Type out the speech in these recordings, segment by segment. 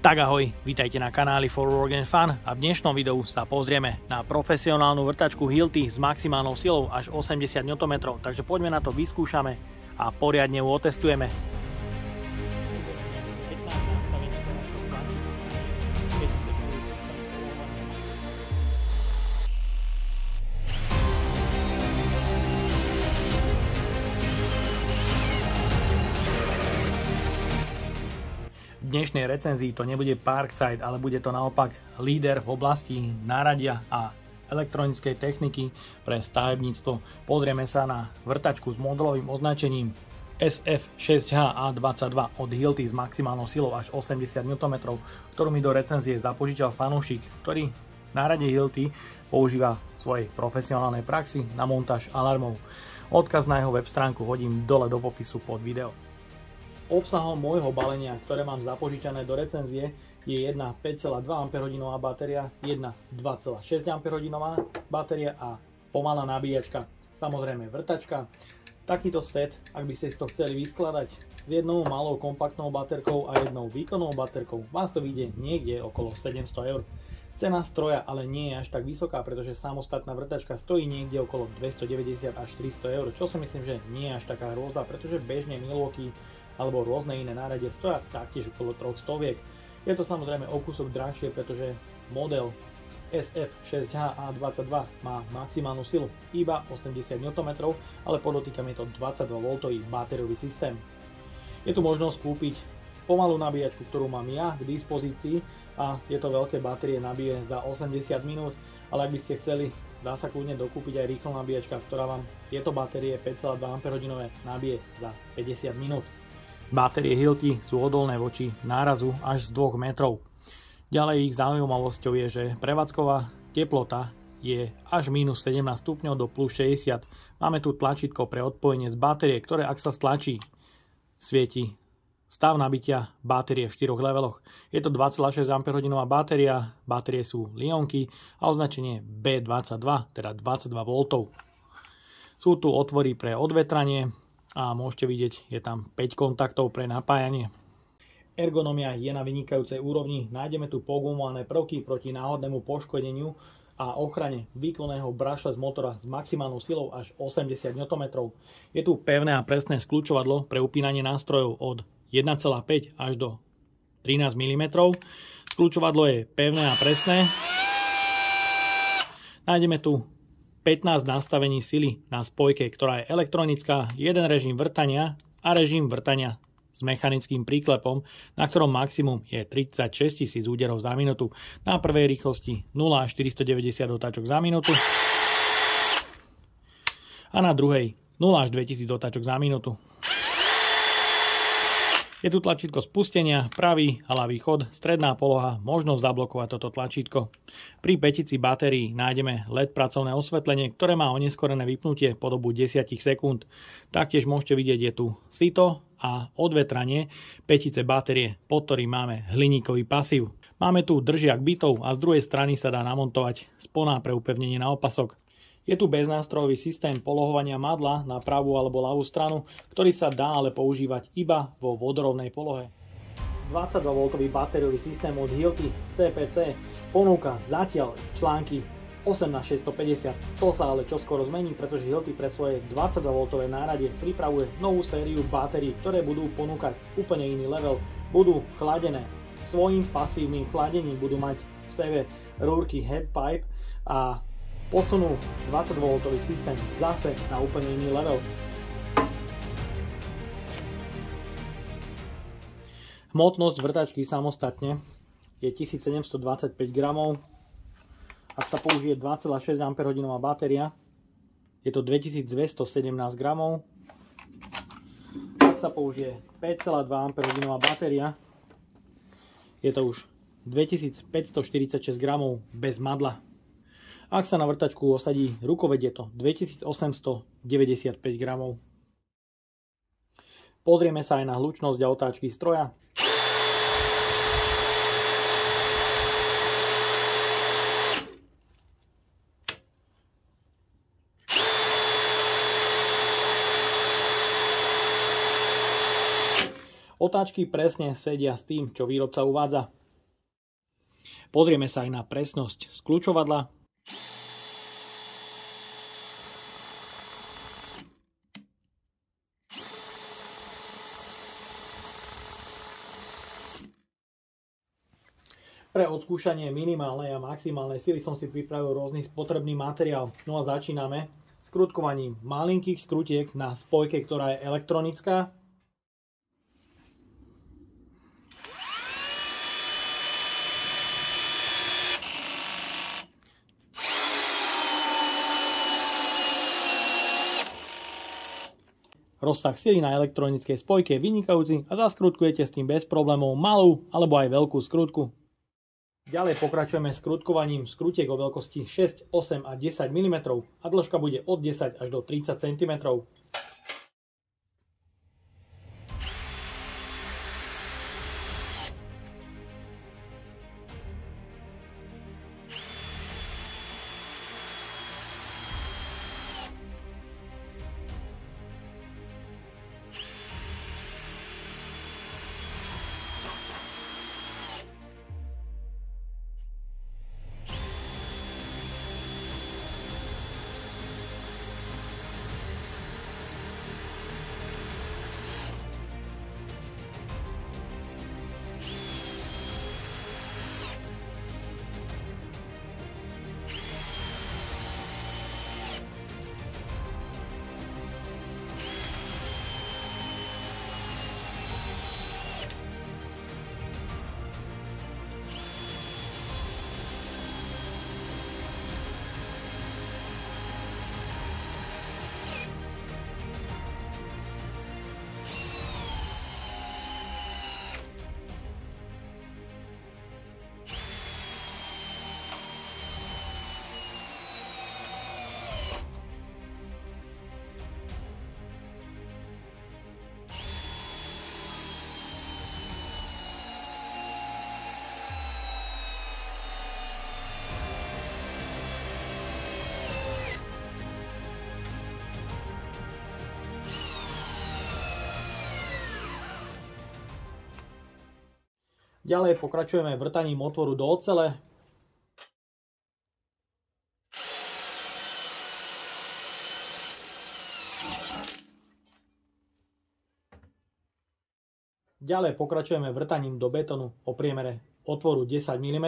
Tak ahoj, vítajte na kanáli For Work and Fun a v dnešnom videu sa pozrieme na profesionálnu vrtačku Hilti s maximálnou silou až 80 Nm, takže poďme na to, vyskúšame a poriadne ju otestujeme. V dnešnej recenzii to nebude Parkside, ale bude to naopak líder v oblasti náradia a elektronickej techniky pre stavebníctvo. Pozrieme sa na vrtačku s modelovým označením SF6HA22 od Hilti s maximálnou silou až 80 Nm, ktorú mi do recenzie zapožičal fanúšik, ktorý v nárade Hilti používa v svojej profesionálnej praxi na montáž alarmov. Odkaz na jeho web stránku hodím dole do popisu pod video. Obsahom môjho balenia, ktoré mám zapožičané do recenzie, je jedna 5,2 Ah batéria, jedna 2,6 Ah batéria a pomalá nabíjačka. Samozrejme vrtačka. Takýto set, ak by ste si to chceli vyskladať s jednou malou kompaktnou baterkou a jednou výkonnou baterkou, vás to vyjde niekde okolo 700 €. Cena stroja ale nie je až tak vysoká, pretože samostatná vrtačka stojí niekde okolo 290 až 300 €, čo si myslím, že nie je až taká hrôza, pretože bežne Milwaukee alebo rôzne iné náradie stoja taktiež okolo 300. Je to samozrejme o kúsok drahšie, pretože model SF6HA22 má maximálnu silu iba 80 Nm, ale podotýkam, je to 22V batériový systém. Je tu možnosť kúpiť pomalú nabíjačku, ktorú mám ja k dispozícii a tieto veľké batérie nabije za 80 minút, ale ak by ste chceli, dá sa kľudne dokúpiť aj rýchla nabíjačka, ktorá vám tieto batérie 5,2 Ah nabije za 50 minút. Batérie Hilti sú odolné voči nárazu až z 2 metrov. Ďalej ich zaujímavosťou je, že prevádzková teplota je až minus 17 stupňov do plus 60. Máme tu tlačítko pre odpojenie z batérie, ktoré ak sa stlačí, svieti stav nabitia batérie v 4 leveloch. Je to 2,6 Ah batéria, batérie sú lionky a označenie B22, teda 22V. Sú tu otvory pre odvetranie a môžete vidieť, je tam 5 kontaktov pre napájanie. Ergonomia je na vynikajúcej úrovni, nájdeme tu pogumované prvky proti náhodnému poškodeniu a ochrane výkonného brašle z motora s maximálnou silou až 80 Nm. Je tu pevné a presné skľúčovadlo pre upínanie nástrojov od 1,5 až do 13 mm. Skľúčovadlo je pevné a presné. Nájdeme tu 15 nastavení sily na spojke, ktorá je elektronická, jeden režim vrtania a režim vrtania s mechanickým príklepom, na ktorom maximum je 36 000 úderov za minútu. Na prvej rýchlosti 0 až 490 otáčok za minútu a na druhej 0 až 2000 otáčok za minútu. Je tu tlačítko spustenia, pravý a ľavý chod, stredná poloha, možnosť zablokovať toto tlačítko. Pri pätici batérií nájdeme LED pracovné osvetlenie, ktoré má oneskorené vypnutie po dobu 10 sekúnd. Taktiež môžete vidieť, je tu sito a odvetranie pätice batérie, pod ktorým máme hliníkový pasív. Máme tu držiak bitov a z druhej strany sa dá namontovať spona pre upevnenie na opasok. Je tu beznástrojový systém polohovania madla na pravú alebo ľavú stranu, ktorý sa dá ale používať iba vo vodorovnej polohe. 22V batériový systém od Hilti CPC ponúka zatiaľ články 18650. To sa ale čoskoro zmení, pretože Hilti pre svoje 22V náradie pripravuje novú sériu batérií, ktoré budú ponúkať úplne iný level. Budú chladené svojím pasívnym chladením, budú mať v sebe rúrky headpipe a posunú 22V systém zase na úplne iný level. Hmotnosť vrtačky samostatne je 1725 gramov. Ak sa použije 2,6 Ah batéria, je to 2217 gramov. Ak sa použije 5,2 Ah batéria, je to už 2546 gramov bez madla. Ak sa na vrtačku osadí rukoveď, je to 2895 gramov. Pozrieme sa aj na hlučnosť a otáčky stroja. Otáčky presne sedia s tým, čo výrobca uvádza. Pozrieme sa aj na presnosť skľúčovadla. Pre odskúšanie minimálnej a maximálnej sily som si pripravil rôzny potrebný materiál. No a začíname skrutkovaním malinkých skrutiek na spojke, ktorá je elektronická. Rozsah sily na elektronickej spojke je vynikajúci a zaskrutkujete s tým bez problémov malú alebo aj veľkú skrutku. Ďalej pokračujeme skrutkovaním skrutiek o veľkosti 6, 8 a 10 mm a dĺžka bude od 10 až do 30 cm. Ďalej pokračujeme vrtaním otvoru do ocele. Ďalej pokračujeme vrtaním do betónu o priemere otvoru 10 mm.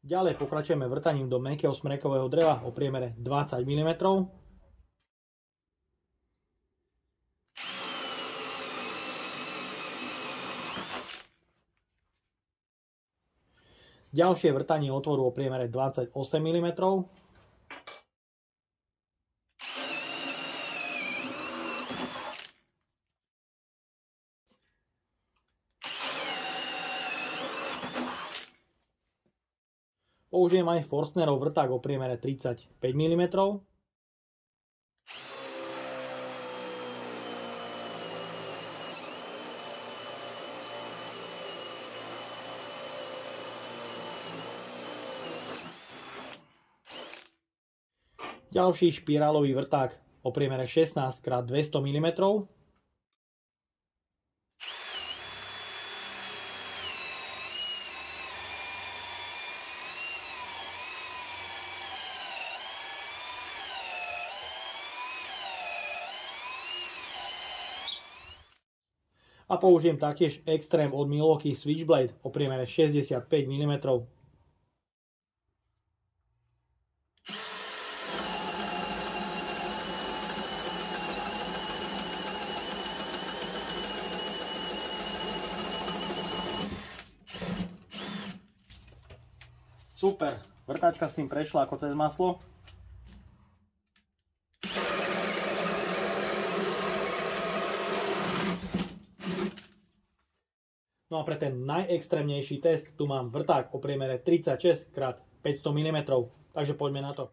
Ďalej pokračujeme vrtaním do mäkkého smrekového dreva o priemere 20 mm. Ďalšie vrtanie otvoru o priemere 28 mm. Použijem aj Forstnerov vrták o priemere 35 mm. Ďalší špirálový vrták o priemere 16 x 200 mm. A použijem taktiež extrém od Milwaukee Switchblade o priemere 65 mm. Super, vrtačka s tým prešla ako cez maslo. No a pre ten najextrémnejší test tu mám vrták o priemere 36 x 500 mm, takže poďme na to.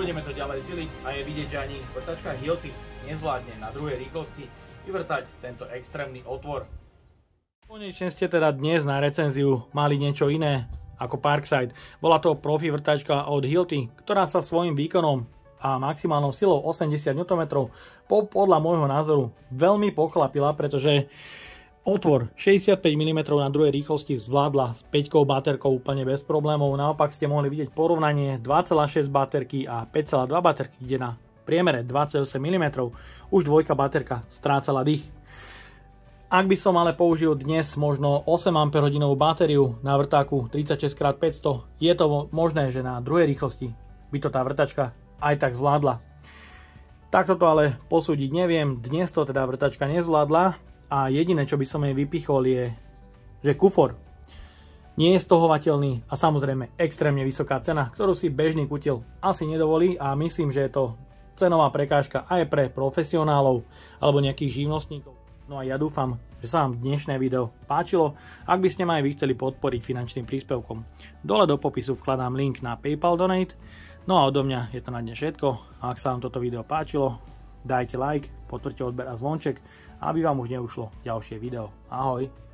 Nebudeme to ďalej siliť a je vidieť, že ani vrtačka Hilti nezvládne na druhej rýchlosti vyvrtať tento extrémny otvor. Konečne ste teda dnes na recenziu mali niečo iné ako Parkside. Bola to profi vrtačka od Hilti, ktorá sa svojím výkonom a maximálnou silou 80 Nm podľa môjho názoru veľmi pochlapila, pretože otvor 65 mm na druhej rýchlosti zvládla s 5 baterkou úplne bez problémov. Naopak ste mohli vidieť porovnanie 2,6 baterky a 5,2 baterky, kde na priemere 28 mm už dvojka baterka strácala dých. Ak by som ale použil dnes možno 8 Ah batériu na vrtáku 36x500, je to možné, že na druhej rýchlosti by to tá vrtačka aj tak zvládla. Takto to ale posúdiť neviem, dnes to teda vrtačka nezvládla a jediné, čo by som jej vypichol je, že kufor nie je stohovateľný a samozrejme extrémne vysoká cena, ktorú si bežný kutil asi nedovolí a myslím, že je to cenová prekážka aj pre profesionálov alebo nejakých živnostníkov. No a ja dúfam, že sa vám dnešné video páčilo. Ak by ste ma aj vy chceli podporiť finančným príspevkom, dole do popisu vkladám link na PayPal Donate. No a odo mňa je to na dnes všetko. Ak sa vám toto video páčilo, dajte like, potvrďte odber a zvonček, aby vám už neušlo ďalšie video. Ahoj!